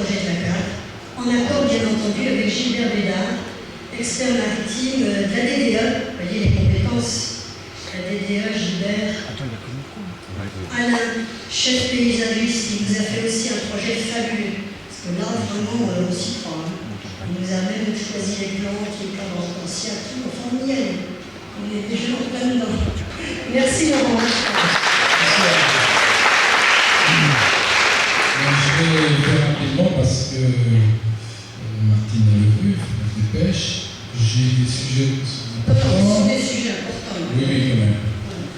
projet de la CAP, en accord bien entendu avec Gilbert Bédard, expert maritime de la DDE. Vous voyez les compétences de la DDE, Gilbert. Alain, chef paysagiste, il nous a fait aussi un projet fabuleux. Parce que là, vraiment, on s'y croit. Il nous a même choisi les plantes, les plans d'hortensia, tout. Enfin, on y est. On est déjà en plein dedans. Merci Laurent. Je vais faire rapidement parce que Martine a le vu, je dépêche. J'ai des sujets importants. Des sujets importants. Oui, quand même.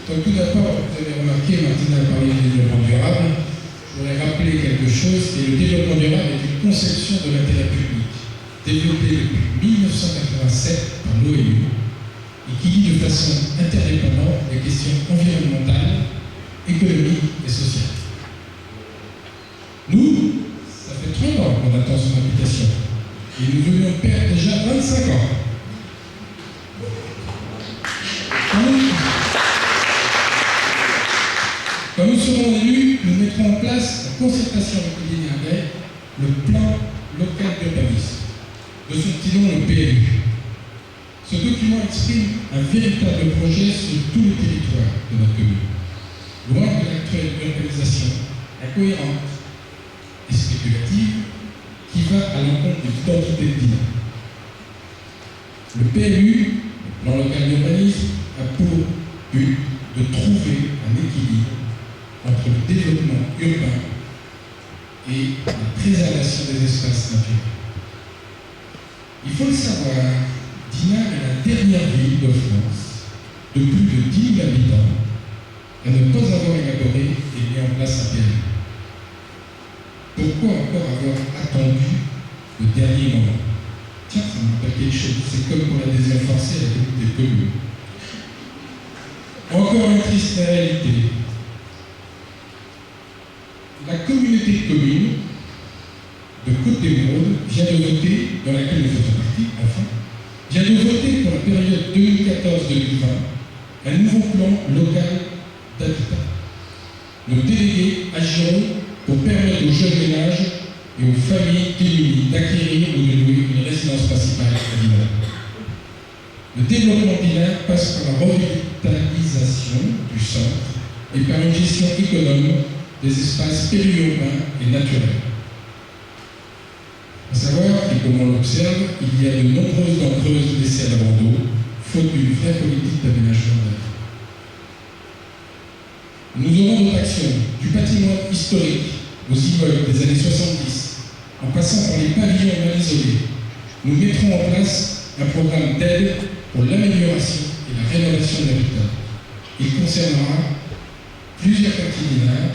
Donc tout d'abord, vous avez remarqué, Martine a parlé du développement durable. Je voudrais rappeler quelque chose, et le développement durable est une conception de l'intérêt public, développée depuis 1987 par l'ONU, et qui lie de façon interdépendante les questions environnementales, économiques et sociales. Nous, ça fait 3 ans qu'on attend son application, et nous devions perdre déjà 25 ans. Quand nous serons élus, nous mettrons en place la concertation avec les Linéarais, le plan local d'urbanisme, de son petit nom le PLU. Ce document exprime un véritable projet sur tout le territoire de notre commune. Loin de l'actuelle urbanisation incohérente et spéculative qui va à l'encontre de l'identité de l'île. Le PLU, le plan local d'urbanisme, a pour but de trouver un équilibre entre le développement urbain et la préservation des espaces naturels. Il faut le savoir, Dinard est la dernière ville de France de plus de 10 000 habitants à ne pas avoir élaboré et mis en place un PLU. Pourquoi encore avoir attendu le dernier moment? Tiens, ça me rappelle quelque chose, c'est comme pour l'adhésion forcée à la Ligue des communes. Encore une triste réalité. La communauté de communes de Côte-des-Mondes vient de voter, dans laquelle nous faisons partie, enfin, vient de voter pour la période 2014-2020 un nouveau plan local d'habitat. Nos délégués agiront pour permettre aux jeunes ménages et aux familles démunies d'acquérir ou de louer une résidence principale à Dinard. Le développement d'Inard passe par la revitalisation du centre et par une gestion économe des espaces périurbains et naturels. À savoir, et comme on l'observe, il y a de nombreuses dents creuses laissées à l'abandon, faute d'une vraie politique d'aménagement de la ville. Nous aurons d'autres actions, du patrimoine historique aux immeubles des années 70, en passant par les pavillons mal isolés. Nous mettrons en place un programme d'aide pour l'amélioration et la rénovation de l'habitat. Il concernera plusieurs quartiers d'Inard,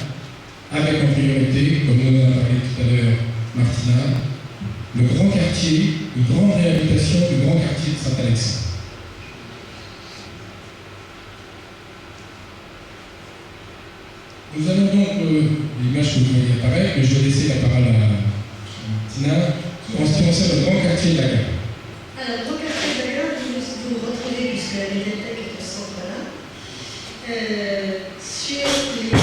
avec en priorité, comme nous en a parlé tout à l'heure Martina, le grand quartier, une grande réhabilitation du grand quartier de Saint-Alexandre. Nous allons donc, l'image que vous voyez apparaître, mais je vais laisser la parole à Martina, en ce qui concerne le grand quartier de la gare. Alors, le grand quartier de la gare, vous le retrouvez, puisque la bibliothèque est au centre là, sur les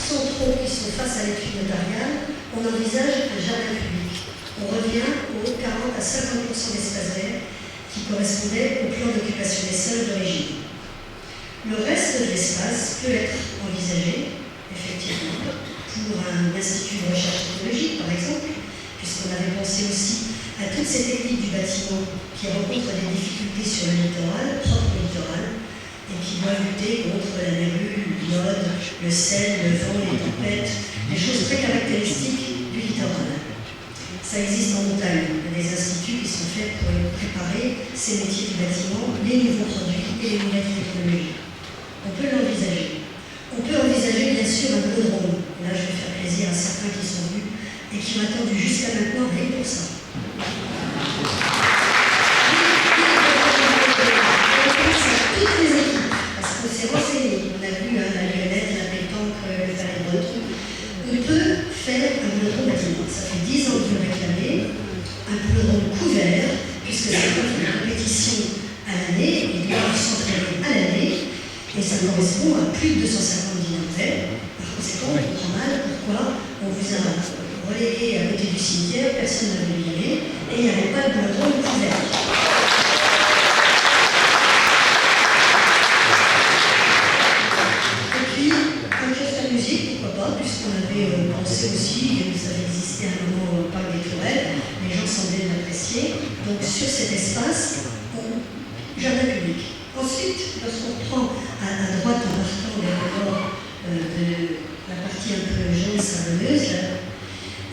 centraux qui sont face à l'étude notariale, on envisage un jardin public. On revient aux 40 à 50% d'espace vert qui correspondait au plan d'occupation des sols d'origine. Le reste de l'espace peut être envisagé, effectivement, pour un institut de recherche technologique, par exemple, puisqu'on avait pensé aussi à toutes ces techniques du bâtiment qui rencontrent des difficultés sur le littoral, propre au littoral, et qui doivent lutter contre la nérule, l'iode, le sel, le vent, les tempêtes, des choses très caractéristiques du littoral. Ça existe en montagne. Il y a des instituts qui sont faits pour préparer ces métiers du bâtiment, les nouveaux produits et les nouvelles technologies. On peut l'envisager. On peut envisager bien sûr un velodrome. Là, je vais faire plaisir à certains qui sont venus et qui ont attendu jusqu'à maintenant rien pour ça. Toutes les équipes, parce qu'on s'est renseigné, on a vu la lyonnette, la pétanque, le palais de truc. On peut faire un velodrome bâtiment. Ça fait 10 ans que vous le réclamez, un velodrome couvert, puisque c'est une compétition à l'année, ils doivent s'entraîner à l'année, et ça correspond à plus de 250 dynamiques. Par conséquent, on comprend mal pourquoi on vous a relégué à côté du cimetière, personne n'avait vu y aller, et il n'y avait pas de boulot de couvert. Et puis, un kiosque à musique, pourquoi pas, puisqu'on avait pensé aussi, ça avait existé à un moment au parc des Tourelles, les gens semblaient l'apprécier. Donc sur cet espace, jardin public. Ensuite, lorsqu'on prend à droite en partant vers le bord de la partie un peu jaune savonneuse,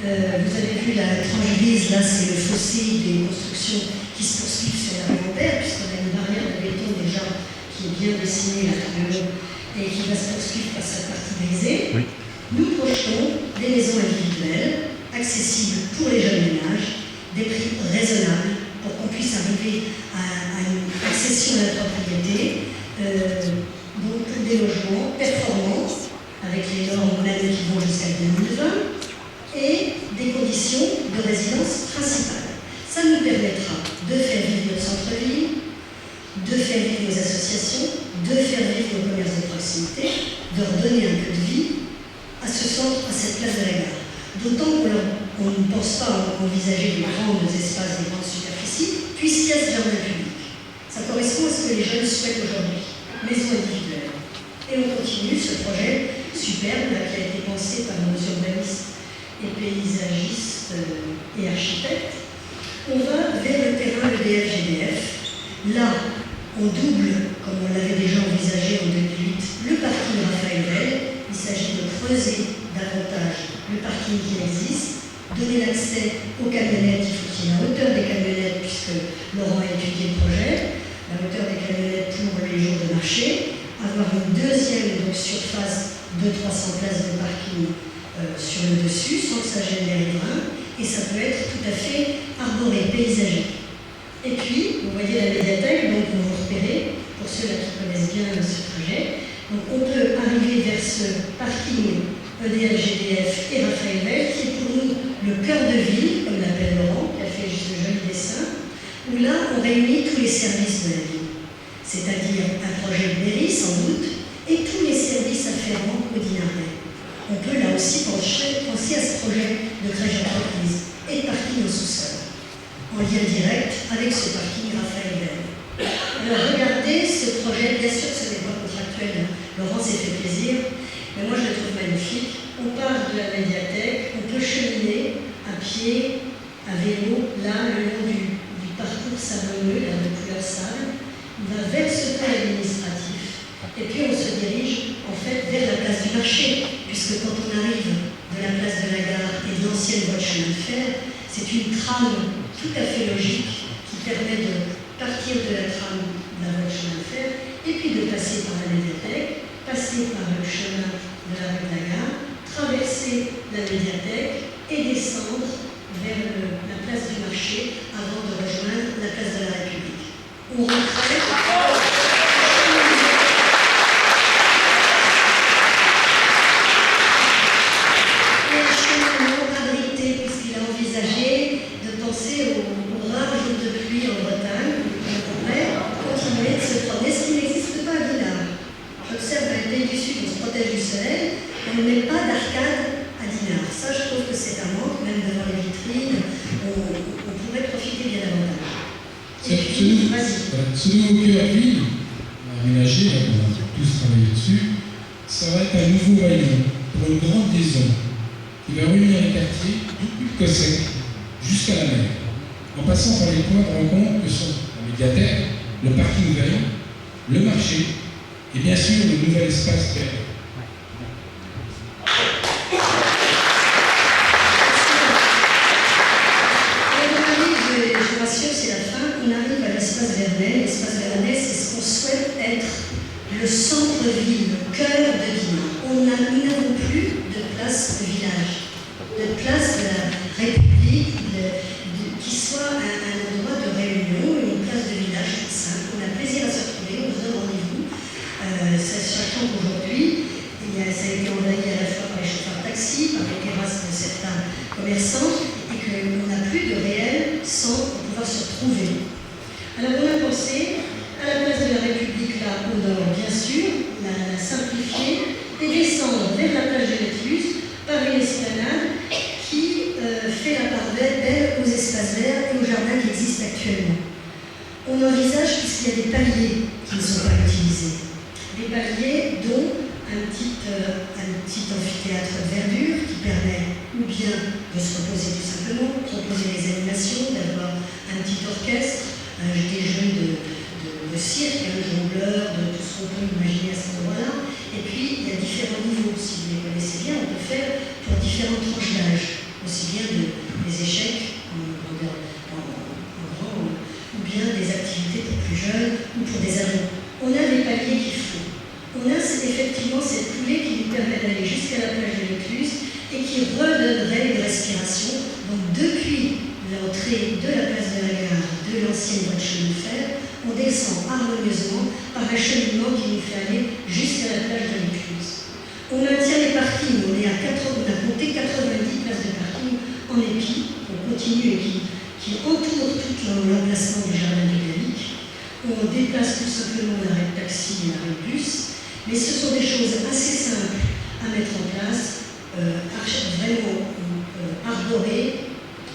vous avez vu la tranche grise, là c'est le fossé des constructions qui se poursuivent sur la rue Ampère, puisqu'on a une barrière de béton déjà qui est bien dessinée là tout le long et qui va se poursuivre par cette partie brisée. Oui. Nous projetons des maisons individuelles, accessibles pour les jeunes ménages, des prix raisonnables pour qu'on puisse arriver à une accession à la propriété, donc des logements performants avec les normes même qui vont jusqu'à 2020 et des conditions de résidence principales. Ça nous permettra de faire vivre notre centre-ville, de faire vivre nos associations, de faire vivre nos commerces de proximité, de redonner un peu de vie à ce centre, à cette place de la gare. D'autant qu'on ne pense pas envisager de grands espaces, de grandes superficies, puisqu'il y a ce jardin public. Ça correspond à ce que les jeunes souhaitent aujourd'hui, maison individuelle. Et on continue ce projet superbe là, qui a été pensé par nos urbanistes et paysagistes et architectes. On va vers le terrain EDF-GDF. Là, on double, comme on l'avait déjà envisagé en 2008, le parking Raphaël Bell. Il s'agit de creuser davantage le parking qui existe, donner l'accès aux camionnettes, il faut qu'il y ait la hauteur des camionnettes, puisque Laurent a étudié le projet, la hauteur des camionnettes pour les jours de marché, avoir une deuxième donc, surface de 300 places de parking sur le dessus, sans que ça gêne les riverains, et ça peut être tout à fait arboré, paysager. Et puis, vous voyez la médiathèque, donc vous vous repérez, pour ceux-là qui connaissent bien ce trajet. Donc on peut arriver vers ce parking EDF-GDF et Raphaël Bell, qui est pour nous le cœur de ville, comme l'appelle Laurent, qui a fait ce joli dessin, où là on réunit tous les services de la ville. C'est-à-dire un projet de mairie, sans doute, et tous les services afférents au Dinardet. On peut là aussi penser à ce projet de crèche d'entreprise et de parking au sous-sol, en lien direct avec ce parking Raphaël Bell. Alors regardez ce projet, bien sûr que ce n'est pas contractuel, hein. Laurent s'est fait plaisir, mais moi je le trouve magnifique. On part de la médiathèque, on peut cheminer à pied, à vélo, là, le long du parcours savonneux, là, de couleur sable. On va vers ce pôle administratif, et puis on se dirige en fait vers la place du marché, puisque quand on arrive de la place de la gare et de l'ancienne voie de chemin de fer, c'est une trame tout à fait logique qui permet de partir de la trame de la voie de chemin de fer, et puis de passer par la médiathèque, passer par le chemin de la rue de la gare, traverser la médiathèque et descendre vers la place du marché avant de rejoindre la place de la République. On retraite. Et un cheminement abrité, puisqu'il a envisagé de penser aux rares jours de pluie en Bretagne. On pourrait continuer de se promener, ce qui n'existe pas à Dinard. J'observe dans les pays du Sud, on se protège du soleil, on ne met pas d'arcade à Dinard. Ça, je trouve que c'est un manque, même devant les vitrines, on pourrait profiter bien davantage. Ce nouveau cœur-ville, aménagé, on a tous travaillé dessus, ça va être un nouveau rayon pour une grande liaison qui va réunir les quartiers du Cossec jusqu'à la mer, en passant par les points de rencontre que sont la médiathèque, le parking vert, le marché et bien sûr le nouvel espace vert. C'est la fin, on arrive à l'espace Vernet. L'espace Vernet, c'est ce qu'on souhaite être le centre-ville, le cœur de Dinard. Nous n'avons plus de place de village, de place de la République, qui soit un endroit de réunion, une place de village simple. On a plaisir à se retrouver, on vous donne rendez-vous. Ça change aujourd'hui. paliers qui ne sont pas utilisés. Des paliers dont un petit amphithéâtre de verdure qui permet ou bien de se reposer tout simplement, proposer des animations, d'avoir un petit orchestre, des jeux de cirque, un jongleur, de tout ce qu'on peut imaginer à cet endroit-là. Et puis, il y a différents niveaux, si vous les connaissez bien, on peut faire pour différentes tranches d'âge, aussi bien des échecs en grand, ou bien des activités pour plus jeunes, ou pour des ados. On a les paliers qu'il faut. On a effectivement cette coulée qui nous permet d'aller jusqu'à la plage de l'Écluse et qui redonnerait une respiration. Donc depuis l'entrée de la place de la gare, de l'ancienne voie de chemin de fer, on descend harmonieusement par un cheminement qui nous fait aller jusqu'à la plage de l'Écluse. On maintient les parkings, on a compté 90 places de parking en épi, on continue et qui entoure tout l'emplacement du jardin du Gallic. On déplace tout simplement l'arrêt de taxi et l'arrêt de bus. Mais ce sont des choses assez simples à mettre en place, vraiment arborer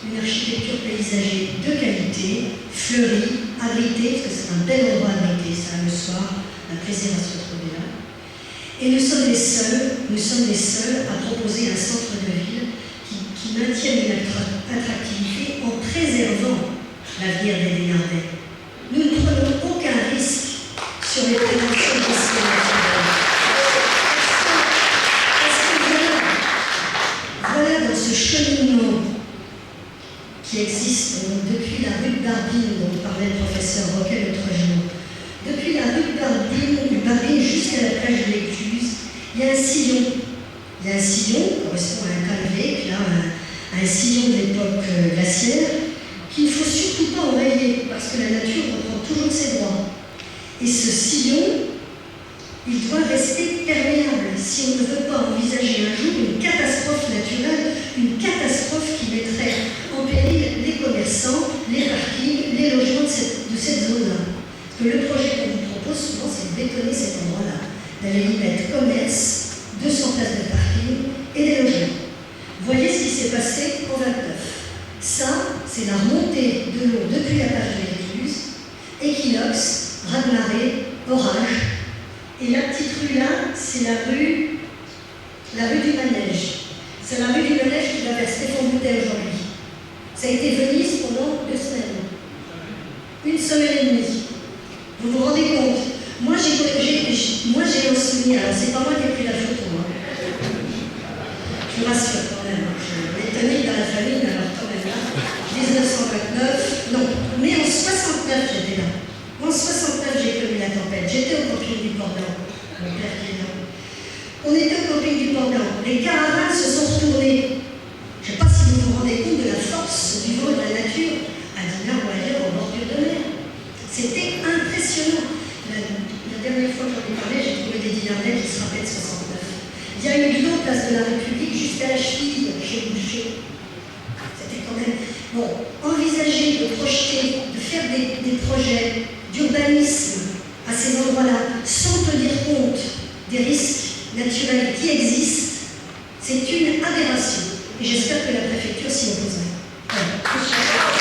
une architecture paysager de qualité, fleurie, abritée, parce que c'est un bel endroit abrité, ça le soir, un plaisir à se retrouver là. Et nous sommes les seuls à proposer un centre de ville qui maintienne une attractivité en préservant l'avenir des Desnardais. Nous ne prenons aucun risque sur les préventions de voilà dans ce cheminement qui existe depuis la rue de Barbine, dont parlait le professeur Roquet l'autre jour, depuis la rue de Barbine jusqu'à la plage de l'Écluse, il y a un sillon. Il y a un sillon qui correspond à un calvé, là, un sillon de l'époque glaciaire, qu'il ne faut surtout pas enrayer, parce que la nature reprend toujours ses droits. Et ce sillon, il doit rester perméable si on ne veut pas envisager un jour une catastrophe naturelle, une catastrophe qui mettrait en péril les commerçants, les parkings, les logements de cette zone-là. Parce que le projet qu'on nous propose souvent, c'est de bétonner cet endroit-là, d'aller y mettre commerce, 200 places de parking et des logements. Voyez ce qui s'est passé en 29. Ça, c'est la remontée de l'eau depuis la plage de l'Écluse, équinoxe, raz-de-marée, orage. Et la petite rue là, c'est la rue du Manège. C'est la rue du Manège qui va vers Stéphane Boutet aujourd'hui. Ça a été Venise pendant 2 semaines. 1 semaine et demie. Vous vous rendez compte? Moi j'ai un souvenir, alors c'est pas moi qui ai pris la photo. Hein. Je vous rassure quand même. Je l'ai dans la famille, alors quand même là. 1929, non, mais en 69 j'étais là. En 69, j'ai connu la tempête. J'étais au camping du Port-Blanc. Mon père qui est là. On était au camping du Port-Blanc. Les caravanes se sont retournées. Je ne sais pas si vous vous rendez compte de la force du vent et de la nature à Dinard ou ailleurs en bordure de mer. C'était impressionnant. La dernière fois que j'en ai parlé, j'ai trouvé des Dinardais qui se rappellent 69. Il y a eu de l'eau place de la République jusqu'à la cheville chez Boucher. C'était quand même... Bon, envisager de projeter, de faire des projets d'urbanisme à ces endroits-là, sans tenir compte des risques naturels qui existent, c'est une aberration. Et j'espère que la préfecture s'y opposerait. Voilà.